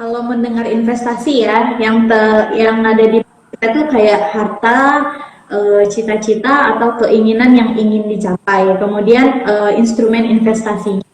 Kalau mendengar investasi ya, yang ada di kita tuh kayak harta, cita-cita atau keinginan yang ingin dicapai. Kemudian instrumen investasi.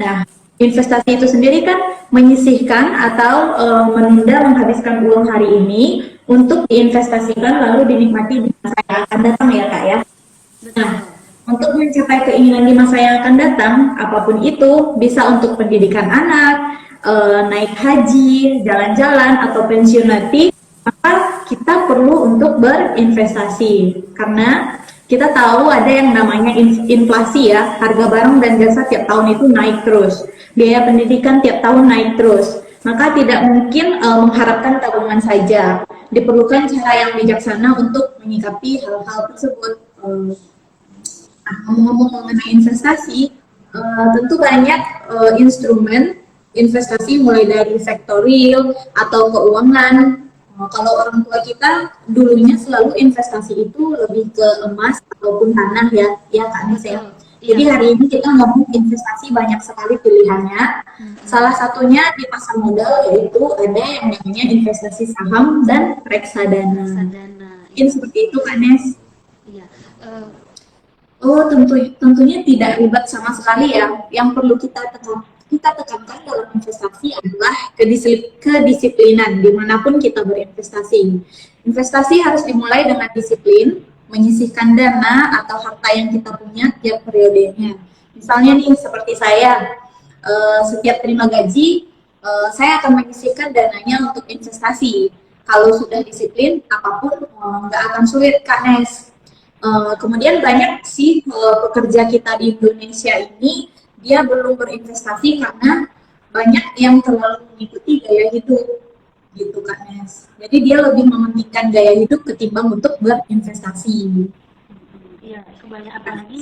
Nah, investasi itu sendiri kan menyisihkan atau menunda menghabiskan uang hari ini untuk diinvestasikan lalu dinikmati di masa yang akan datang ya kak ya. Nah, Betul. untuk mencapai keinginan di masa yang akan datang, apapun itu, bisa untuk pendidikan anak, naik haji, jalan-jalan, atau pensiun nanti, maka kita perlu untuk berinvestasi. Karena kita tahu ada yang namanya inflasi ya, harga barang dan jasa tiap tahun itu naik terus. Biaya pendidikan tiap tahun naik terus. Maka tidak mungkin mengharapkan tabungan saja. Diperlukan cara yang bijaksana untuk menyikapi hal-hal tersebut. Ngomong-ngomong mengenai investasi, tentu banyak instrumen investasi mulai dari sektor real atau keuangan. Kalau orang tua kita dulunya selalu investasi itu lebih ke emas ataupun tanah ya Kak Nis ya. Betul. Jadi Iya. hari ini kita ngomong investasi banyak sekali pilihannya. Salah satunya di pasar modal yaitu ada yang namanya investasi saham dan reksadana. Reksadana. Mungkin Iya, seperti betul. itu Kak Nes. Iya. Eh, Oh, tentunya tidak ribet sama sekali ya. Yang perlu kita tekankan dalam investasi adalah kedisiplinan dimanapun kita berinvestasi. Investasi harus dimulai dengan disiplin, menyisihkan dana atau harta yang kita punya tiap periodenya. Misalnya nih, seperti saya, setiap terima gaji, saya akan menyisihkan dananya untuk investasi. Kalau sudah disiplin, apapun nggak akan sulit, Kak Nes. Kemudian banyak sih pekerja kita di Indonesia ini dia belum berinvestasi karena banyak yang terlalu mengikuti gaya hidup gitu Kak Nes. Jadi dia lebih mementingkan gaya hidup ketimbang untuk berinvestasi. iya, kebanyakan apalagi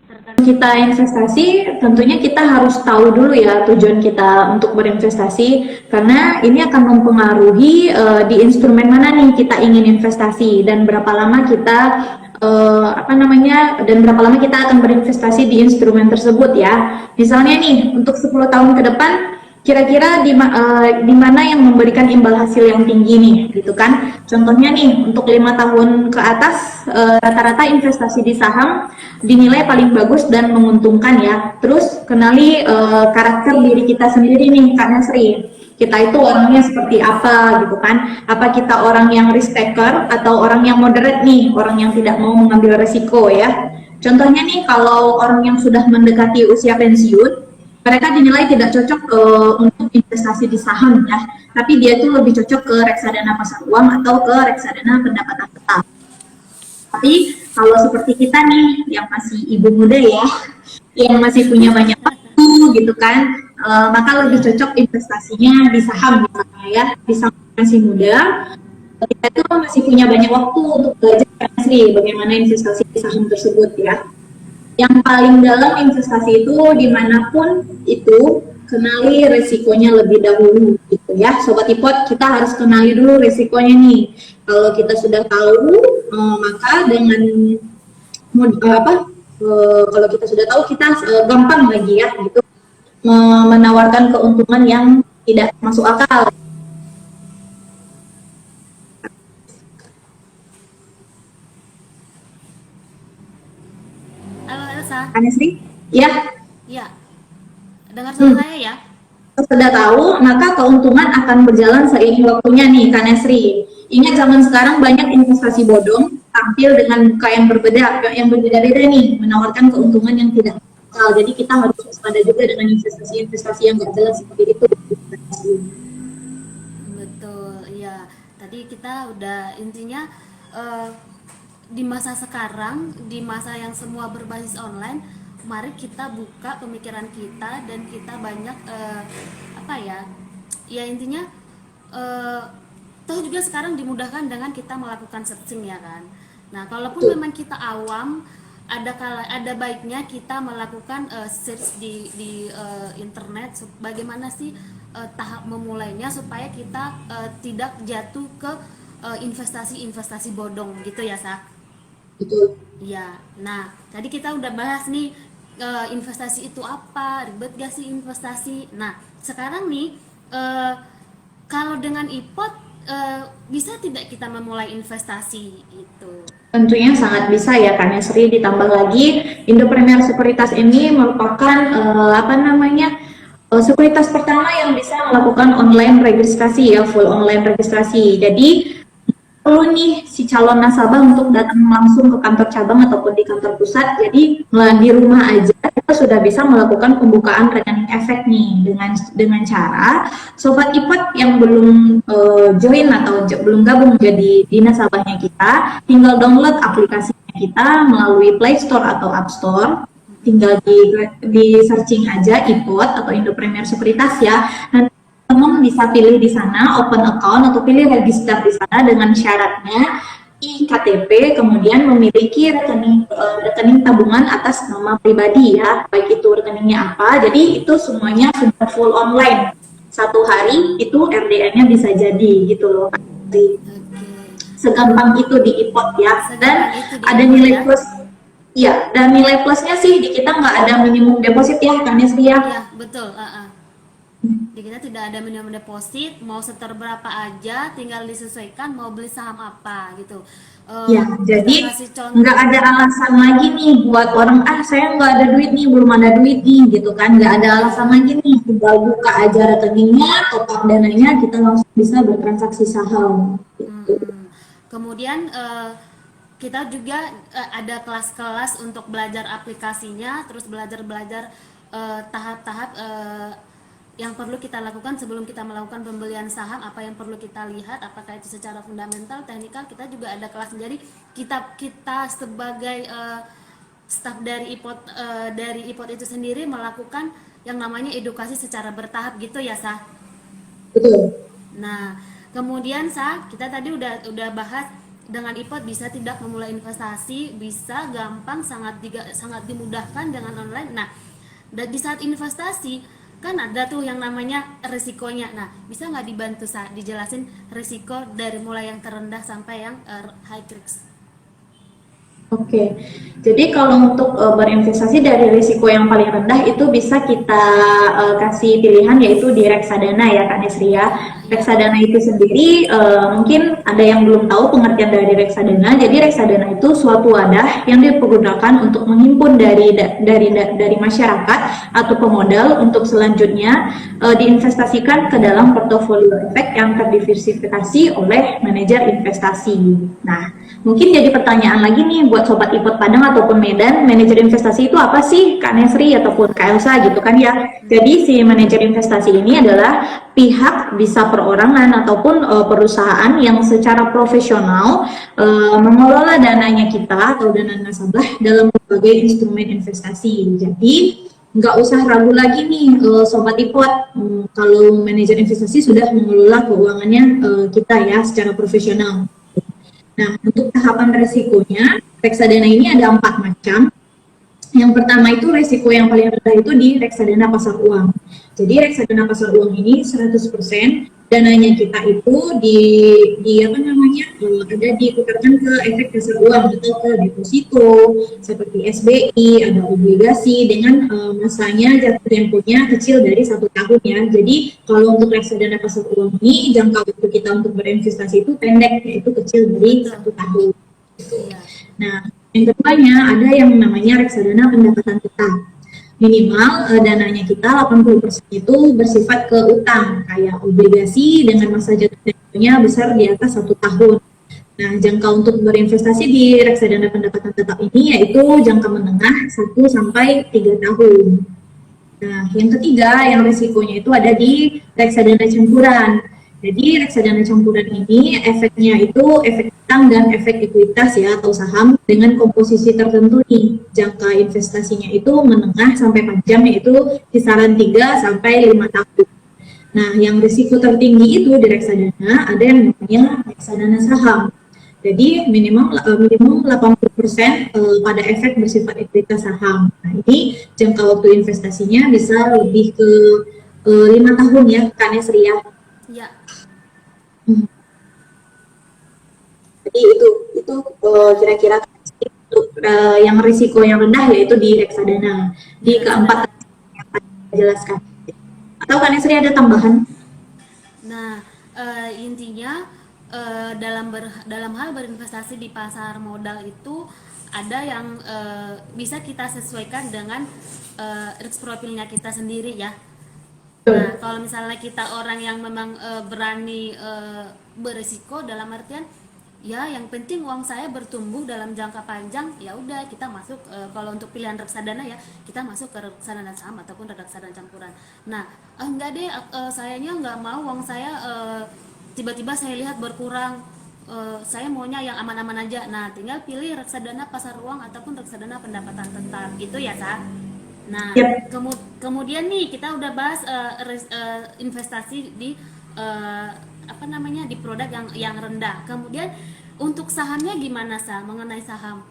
terkadang Kita investasi, tentunya kita harus tahu dulu ya tujuan kita untuk berinvestasi, karena ini akan mempengaruhi di instrumen mana nih kita ingin investasi dan berapa lama kita dan berapa lama kita akan berinvestasi di instrumen tersebut ya. Misalnya nih untuk 10 tahun ke depan kira-kira di mana yang memberikan imbal hasil yang tinggi nih gitu kan. Contohnya nih untuk 5 tahun ke atas rata-rata investasi di saham dinilai paling bagus dan menguntungkan ya. Terus kenali karakter diri kita sendiri nih Kak Nasri. Kita itu orangnya seperti apa gitu kan. Apa kita orang yang risk taker atau orang yang moderate nih, orang yang tidak mau mengambil resiko ya. Contohnya nih kalau orang yang sudah mendekati usia pensiun, mereka dinilai tidak cocok untuk investasi di saham ya, tapi dia itu lebih cocok ke reksadana pasar uang atau ke reksadana pendapatan tetap. Tapi kalau seperti kita nih yang masih ibu muda ya, yang masih punya banyak waktu gitu kan, maka lebih iya. cocok investasinya di saham misalnya ya, di saham masih muda, kita itu masih punya banyak waktu untuk belajar asli bagaimana investasi di saham tersebut ya. Yang paling dalam investasi itu dimanapun itu kenali resikonya lebih dahulu gitu ya Sobat Ipot, kita harus kenali dulu resikonya nih. Kalau kita sudah tahu maka dengan kalau kita sudah tahu kita gampang lagi ya gitu menawarkan keuntungan yang tidak masuk akal. Halo Elsa. Anesri ya. Iya, dengar suara hmm. saya ya? Sudah tahu, maka keuntungan akan berjalan seiring waktunya nih, Kak Nesri. Ingat zaman sekarang banyak investasi bodong, tampil dengan muka yang berbeda-beda nih, menawarkan keuntungan yang tidak akal. Jadi kita harus waspada juga dengan investasi-investasi yang nggak jelas seperti itu. Betul, iya. Tadi kita udah intinya eh, di masa sekarang, di masa yang semua berbasis online, mari kita buka pemikiran kita dan kita banyak apa ya? Ya intinya eh, toh juga sekarang dimudahkan dengan kita melakukan searching ya kan. Nah, kalaupun Betul. memang kita awam, ada baiknya kita melakukan search di internet bagaimana sih tahap memulainya supaya kita tidak jatuh ke investasi-investasi bodong gitu ya, Sa. Betul. Ya, nah tadi kita udah bahas nih investasi itu apa, ribet gak sih investasi. Nah, sekarang nih Kalau dengan IPOT bisa tidak kita memulai investasi itu? Tentunya sangat bisa ya Kak Nesri, ditambah lagi Indopreneur Sekuritas ini merupakan sekuritas pertama yang bisa melakukan online registrasi ya, full online registrasi. Jadi perlu nih si calon nasabah untuk datang langsung ke kantor cabang ataupun di kantor pusat. Jadi di rumah aja kita sudah bisa melakukan pembukaan rekening efek nih dengan cara sobat IPOT yang belum join atau belum gabung jadi di nasabahnya kita, tinggal download aplikasinya kita melalui Play Store atau App Store. Tinggal di searching aja IPOT atau Indopreneur Sekuritas ya. Nanti teman bisa pilih di sana open account atau pilih register di sana dengan syaratnya iktp, kemudian memiliki rekening tabungan atas nama pribadi ya, baik itu rekeningnya apa. Jadi itu semuanya sudah full online. Satu hari itu RDN-nya bisa jadi gitu loh. Segampang itu di IPOT ya. Dan ada nilai plus. Iya, dan nilai plusnya sih di kita nggak ada minimum deposit ya, Kak Nesri ya. Iya, betul. Di kita tidak ada minimum deposit, mau setor berapa aja, tinggal disesuaikan mau beli saham apa gitu. Ya, jadi nggak ada alasan lagi nih buat orang saya nggak ada duit nih, belum ada duit nih gitu kan, nggak ada alasan lagi nih, tinggal buka aja rekeningnya, top up dananya, kita langsung bisa bertransaksi saham. Gitu. Kemudian kita juga ada kelas-kelas untuk belajar aplikasinya, terus belajar tahap-tahap yang perlu kita lakukan sebelum kita melakukan pembelian saham, apa yang perlu kita lihat, apakah itu secara fundamental, teknikal. Kita juga ada kelas. Jadi kita sebagai staf dari IPOT itu sendiri melakukan yang namanya edukasi secara bertahap gitu ya, Sah. Betul. Nah, kemudian Sah, kita tadi udah bahas dengan IPOT bisa tidak memulai investasi, bisa gampang, sangat dimudahkan dengan online. Nah, di saat investasi kan ada tuh yang namanya risikonya. Nah, bisa nggak dibantu dijelasin risiko dari mulai yang terendah sampai yang high risk? Oke, jadi kalau untuk berinvestasi dari risiko yang paling rendah itu bisa kita kasih pilihan yaitu di reksadana ya Kak Nesri ya. Reksadana itu sendiri mungkin ada yang belum tahu pengertian dari reksadana. Jadi reksadana itu suatu wadah yang dipergunakan untuk menghimpun dari masyarakat atau pemodal untuk selanjutnya diinvestasikan ke dalam portofolio efek yang terdiversifikasi oleh manajer investasi. Nah, mungkin jadi pertanyaan lagi nih buat sobat IPOT Padang ataupun Medan, manajer investasi itu apa sih Kak Nesri ataupun Kak Elsa gitu kan ya. Jadi si manajer investasi ini adalah pihak bisa perorangan ataupun perusahaan yang secara profesional mengelola dananya kita atau dana nasabah dalam berbagai instrumen investasi. Jadi nggak usah ragu lagi nih sobat IPOT, kalau manajer investasi sudah mengelola keuangannya kita ya secara profesional. Nah, untuk tahapan resikonya, reksadana ini ada 4 macam. Yang pertama itu resiko yang paling rendah itu di reksadana pasar uang. Jadi reksadana pasar uang ini 100% dananya kita itu ada ditukarkan ke efek pasar uang atau ke deposito seperti SBI, ada obligasi dengan masanya jatuh temponya kecil dari 1 tahun ya. Jadi kalau untuk reksadana pasar uang ini jangka waktu kita untuk berinvestasi itu pendek, yaitu kecil dari 1 tahun. Nah, yang keduanya ada yang namanya reksadana pendapatan tetap. Minimal dananya kita 80% itu bersifat ke utang, kayak obligasi dengan masa jatuh temponya besar di atas 1 tahun. Nah, jangka untuk berinvestasi di reksadana pendapatan tetap ini yaitu jangka menengah 1 sampai 3 tahun. Nah, yang ketiga yang risikonya itu ada di reksadana campuran. Jadi reksadana campuran ini efeknya itu efek utang dan efek ekuitas ya atau saham dengan komposisi tertentu nih. Jangka investasinya itu menengah sampai panjang yaitu kisaran 3 sampai 5 tahun. Nah, yang risiko tertinggi itu di reksadana ada yang namanya reksadana saham. Jadi minimum 80% pada efek bersifat ekuitas saham. Nah, ini jangka waktu investasinya bisa lebih ke 5 tahun ya, Kak Nesri ya. Ya. Jadi itu kira-kira untuk yang risiko yang rendah yaitu di reksadana. Di keempat yang jelaskan. Atau Kak Nesri ada tambahan? Nah, intinya dalam hal berinvestasi di pasar modal itu ada yang bisa kita sesuaikan dengan risk profilnya kita sendiri ya. Nah, kalau misalnya kita orang yang memang berani berisiko dalam artian ya yang penting uang saya bertumbuh dalam jangka panjang, ya udah kita masuk kalau untuk pilihan reksadana ya kita masuk ke reksadana saham ataupun reksadana campuran. Nah, enggak deh sayanya nggak mau uang saya tiba-tiba saya lihat berkurang, saya maunya yang aman-aman aja. Nah, tinggal pilih reksadana pasar uang ataupun reksadana pendapatan tetap gitu ya, Sa. Nah, Yap. kemudian nih kita udah bahas investasi di apa namanya di produk yang rendah. Kemudian untuk sahamnya gimana, Sa? Mengenai saham?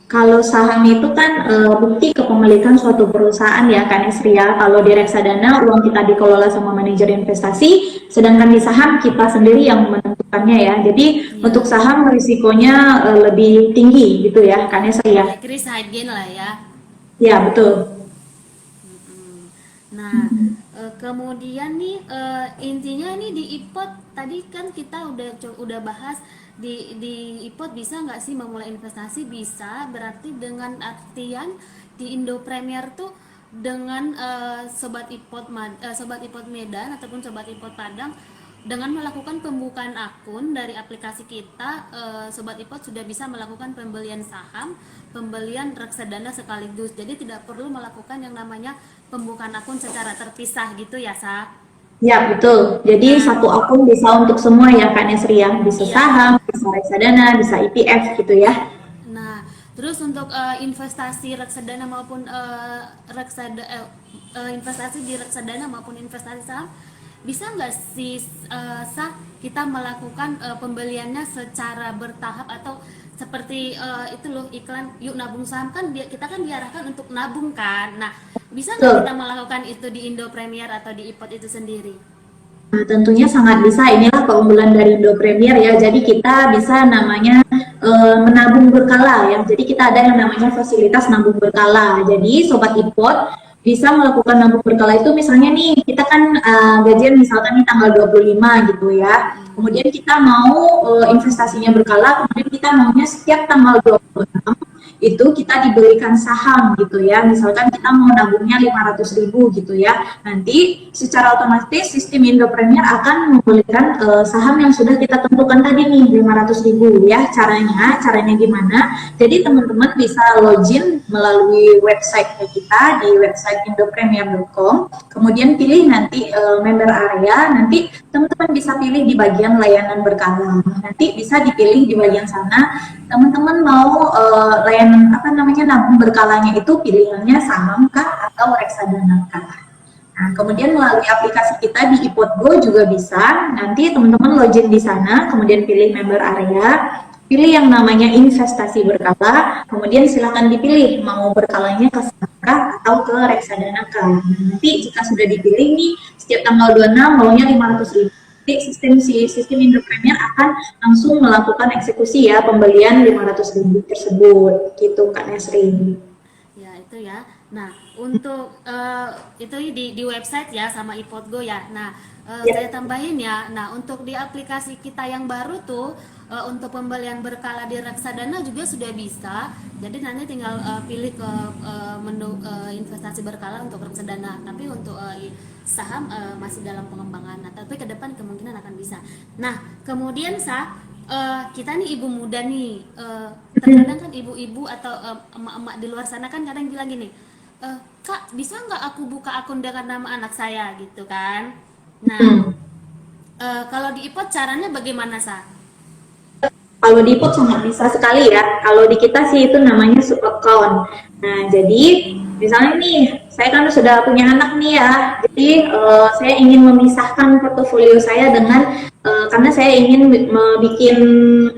Kalau saham itu kan bukti kepemilikan suatu perusahaan ya kan Esri ya. Kalau di reksadana uang kita dikelola sama manajer investasi, sedangkan di saham kita sendiri yang menentukannya ya. Jadi Ya, untuk saham risikonya lebih tinggi gitu ya kan Esri ya. Chris Hagen lah ya. Ya betul. Mm-mm. Nah, kemudian nih intinya nih di IPOT tadi kan kita udah bahas di IPOT bisa nggak sih memulai investasi? Bisa, berarti dengan artian di Indo Premier tuh dengan sobat IPOT Medan ataupun sobat IPOT Padang dengan melakukan pembukaan akun dari aplikasi kita, Sobat IPOT sudah bisa melakukan pembelian saham, pembelian reksadana sekaligus. Jadi tidak perlu melakukan yang namanya pembukaan akun secara terpisah gitu ya, Sa. Ya betul. Jadi Nah, satu akun bisa untuk semua ya kan Esri ya. Bisa iya. saham, bisa reksadana, bisa ETF gitu ya. Nah, terus untuk investasi reksadana maupun investasi di reksadana maupun investasi saham bisa nggak sih Sa, kita melakukan pembeliannya secara bertahap atau seperti itu loh iklan yuk nabung saham kan kita kan diarahkan untuk nabung kan. Nah, bisa nggak Betul. kita melakukan itu di Indo Premier atau di IPOT itu sendiri? Nah, tentunya sangat bisa. Inilah keunggulan dari Indo Premier ya. Jadi kita bisa namanya menabung berkala ya. Jadi kita ada yang namanya fasilitas nabung berkala. Jadi sobat IPOT bisa melakukan nabung berkala itu misalnya nih kita kan gajian misalkan nih tanggal 25 gitu ya. Kemudian kita mau investasinya berkala, kemudian kita maunya setiap tanggal 26 itu kita diberikan saham gitu ya. Misalkan kita mau nabungnya 500.000 gitu ya. Nanti secara otomatis sistem Indo Premier akan memberikan saham yang sudah kita tentukan tadi nih 500.000 ya. Caranya gimana? Jadi teman-teman bisa login melalui website kita di website indopremier.com. Kemudian pilih nanti member area. Nanti teman-teman bisa pilih di bagian layanan berkala. Nanti bisa dipilih di bagian sana. Teman-teman mau layanan apa namanya nabung berkalanya itu pilihannya saham kah atau reksadana kah. Nah, kemudian melalui aplikasi kita di iPod Go juga bisa. Nanti teman-teman login di sana, kemudian pilih member area, pilih yang namanya investasi berkala, kemudian silakan dipilih mau berkalanya ke saham kah atau ke reksadana kah. Nanti jika sudah dipilih nih, setiap tanggal 26 maunya 500.000. Nanti sistem Indo Premier akan langsung melakukan eksekusi ya pembelian 500.000 tersebut gitu Kak Nesrin. Ya, itu ya. Nah, untuk itu di website ya sama iPod Go ya. Nah, saya Ya, tambahin ya. Nah, untuk di aplikasi kita yang baru tuh untuk pembelian berkala di reksadana juga sudah bisa. Jadi nanti tinggal pilih ke menu investasi berkala untuk reksadana. Tapi untuk saham masih dalam pengembangan. Nah, tapi ke depan kemungkinan akan bisa. Nah, kemudian kita nih ibu muda nih, terkadang kan ibu-ibu atau emak-emak di luar sana kan kadang bilang gini, Kak bisa nggak aku buka akun dengan nama anak saya gitu kan. Nah, hmm. kalau di IPOT caranya bagaimana, Sa? Kalau di IPOD sangat bisa sekali ya. Kalau di kita sih itu namanya sub account. Nah, jadi misalnya nih, saya kan sudah punya anak nih ya. Jadi saya ingin memisahkan portofolio saya dengan karena saya ingin bikin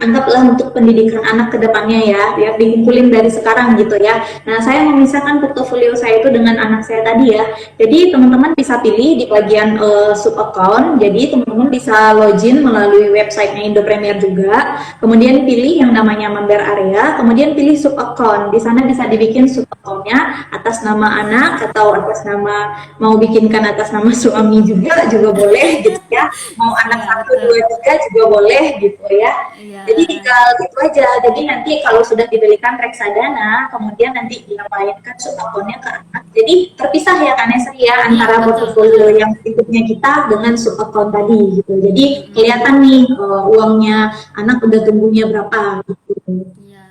anggaplah untuk pendidikan anak ke depannya ya dikumpulin dari sekarang gitu ya. Nah, saya memisahkan portofolio saya itu dengan anak saya tadi ya. Jadi teman-teman bisa pilih di bagian sub account. Jadi teman-teman bisa login melalui websitenya Indo Premier juga. Kemudian pilih yang namanya member area, kemudian pilih sub account. Di sana bisa dibikin sub accountnya atas nama anak atau atas nama mau bikinkan atas nama suami juga boleh gitu ya. mau anak Iya, satu betul. dua tiga juga boleh gitu ya. Iya, Jadi tinggal gitu aja. Jadi nanti kalau sudah dibelikan reksadana, kemudian nanti diapainkan sub akunnya ke anak. Jadi terpisah ya kan Esri ya iya antara betul. portofolio yang berikutnya kita dengan sub akun tadi gitu. Jadi Mm-mm. kelihatan nih uangnya anak udah tumbuhnya berapa gitu. Iya,